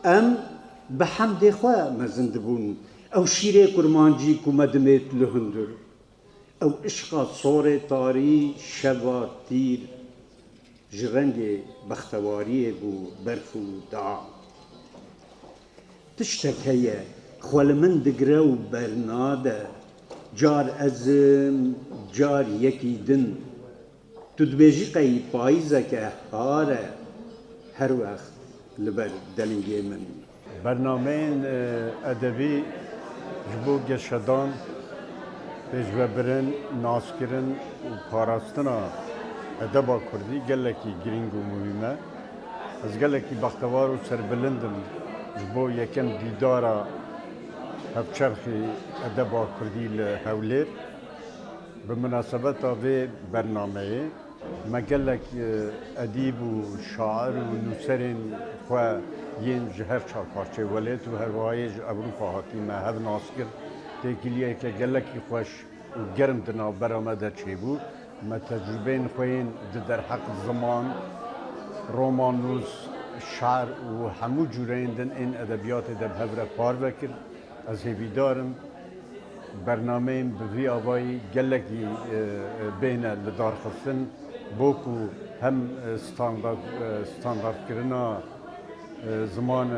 ام بحمد خواه مزند بون او شیره کرمانجی کمدمت لهندر او عشقا صور تاری شبا تیر جرنگ بختواری بو برفو دا تشتك هي خوال من دقرو برناده جار ازم جار یکی دن تدبیجی قی پایزه که هاره هر وقت لبر دلنگی من برنامه ادبی جبو گشدان پیشوبرن ناسکرن و پاراستنا ادبا کردی گلکی گرینگ و مهمه از گلکی بختوار و سربلندم جبو یکم دیدارا هفچرخی ادبا کردی لحولیر بمناسبت آوه برنامه مگلک ادیب و شاعر و نوسرین خواه ین جهر چار پارچه ولید و هر وایج اروپا هاتی ما هف ناسکر تکیلیه که گلکی خوش و گرم دنا برآمده چه بود ما تجربه خوین در حق زمان رومانوس شعر و همو جورین دن این ادبیات دب هفره پار وکر از هیویدارم برنامه بوی آوایی گلکی بین لدار خستن بوکو هم ستاندارد کرنا زمان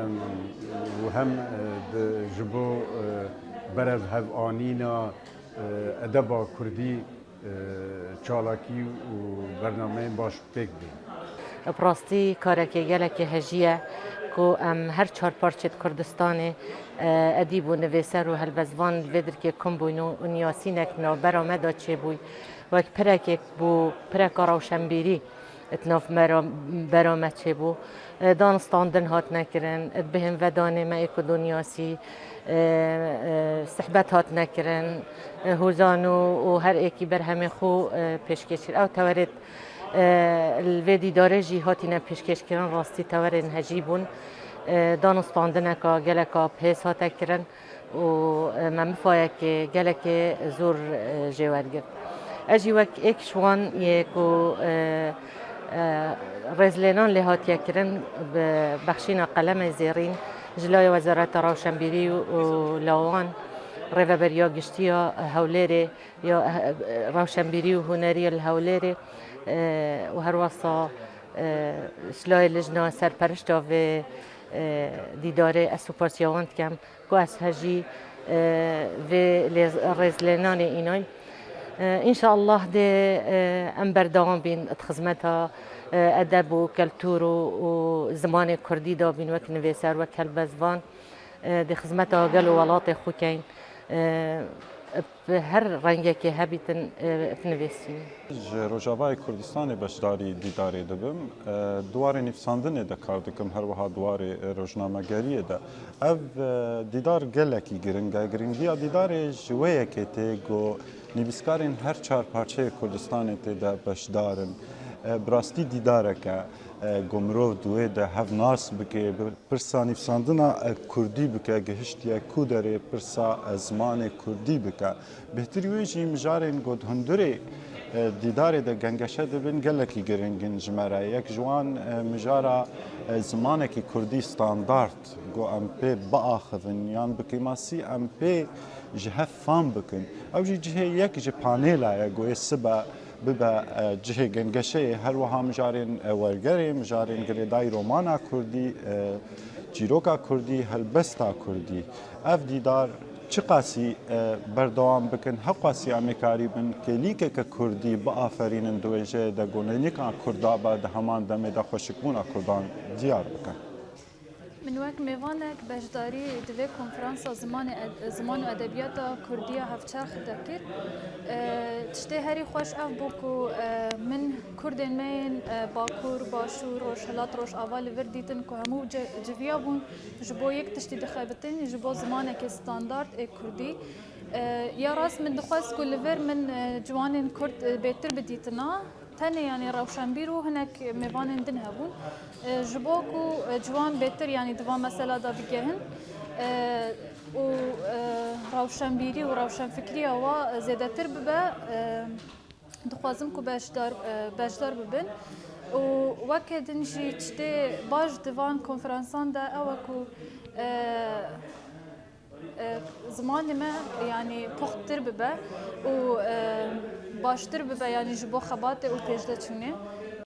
و هم جبو برف هف آنینا ادبا کردی چالاکی و برنامه باش پیک بید براستی کارکی گلکی هجیه کو ام هر چهار پارچه کردستان ادیب و نویسر و هلبزوان ویدر که کم بوین و نیاسینک نا برآمده چه بوی و یک پرک بو پرک روشنبیری اتناف برآمد چه بو دانستاندن هات نکرن بهم ودانه ما اکو دنیاسی صحبت هات نکرن هوزانو و هر اکی بر همه خو پیشکشیر او تورد الویدی داره جی هاتینا پیشکش کردن راستی تورن هجیبون دانستاندن که گلکا پیس هات کردن و من مفاید که گلک زور جوارگر اجی وک ایک شوان یکو رزلینان لهات کردن بخشینا قلم زیرین جلای وزارت روشنبیری و لاوان ریوبریا گشتیا هولیری یا روشنبیری و هنری الهولیری و هر واسه سلای لجنه سرپرشتا و دیداره اسوپاسیوانت کم که از هجی و رزلنان اینای ان شاء الله ده ام بردوام بین خدمتها ادب و کلتور و زمان کردی دا بین وک نویسر و کلبزوان ده خدمتها گل و ولات خوکین هر رنگی که هبیتن نویسیم. روجاوای کردستان بشداری دیداری دبم دوار نفساندن دکار دکم هر وها دوار روزنامه‌گری ده. اف دیدار گلکی گرینگی دیدار جویه که تیگو نویسکارین هر چهار پارچه کردستان ده بشدارن براستی دیداره که گمرو دوی ده هف ناس بکه پرسا نفساندنا کردی بکه گهشتیا کودره پرسا زمان کردی بکه بهتری ویجی مجارین گود هندوری دیدار ده گنگشه ده بین گلکی گرنگین جمره یک جوان مجارا زمانه که کردی ستاندارد گو ام پی باخذن یان بکی ماسی ام پی جهه فام بکن او جه یک جه پانیلا گوی سبا ببا جه گنگشه هر وها مجارین ورگری مجارین گریدای رومانا کردی جیروکا کردی هلبستا کردی اف دیدار چه قاسی بردوام بکن حق قاسی آمریکایی بن که لیکه که کردی با آفرین دویجه دا گونیکا کردا با ده همان دم دا خوشکونا کردان دیار بکن من وقت میوانک بجداری دوی کنفرانس زمان و ادبیات کردی هفچرخ دکر تشتی هری خوش اف بوکو من کردن من باکور باشور روش هلات روش اول وردیتن که همو جویا بون جبو یک تشتی دخابتن جبو زمانه که استاندارد کردی یا راست من دخواست کل ور من جوان کرد بهتر بدیتنا تاني يعني روشنبير وهناك ميفان دن هبون جبوكو جوان بيتر يعني دوا مسألة دا بيجهن و روشنبيري وروشن فكري هو زيادة تر ببا دخوازم كو باجدار ببن وەکێ دنجی تشتێ باش divan konferansan de ew ku zimanê me yanî puxttir bibe û baştir bibe yanî ji bo xebatê û pêşdeçûnê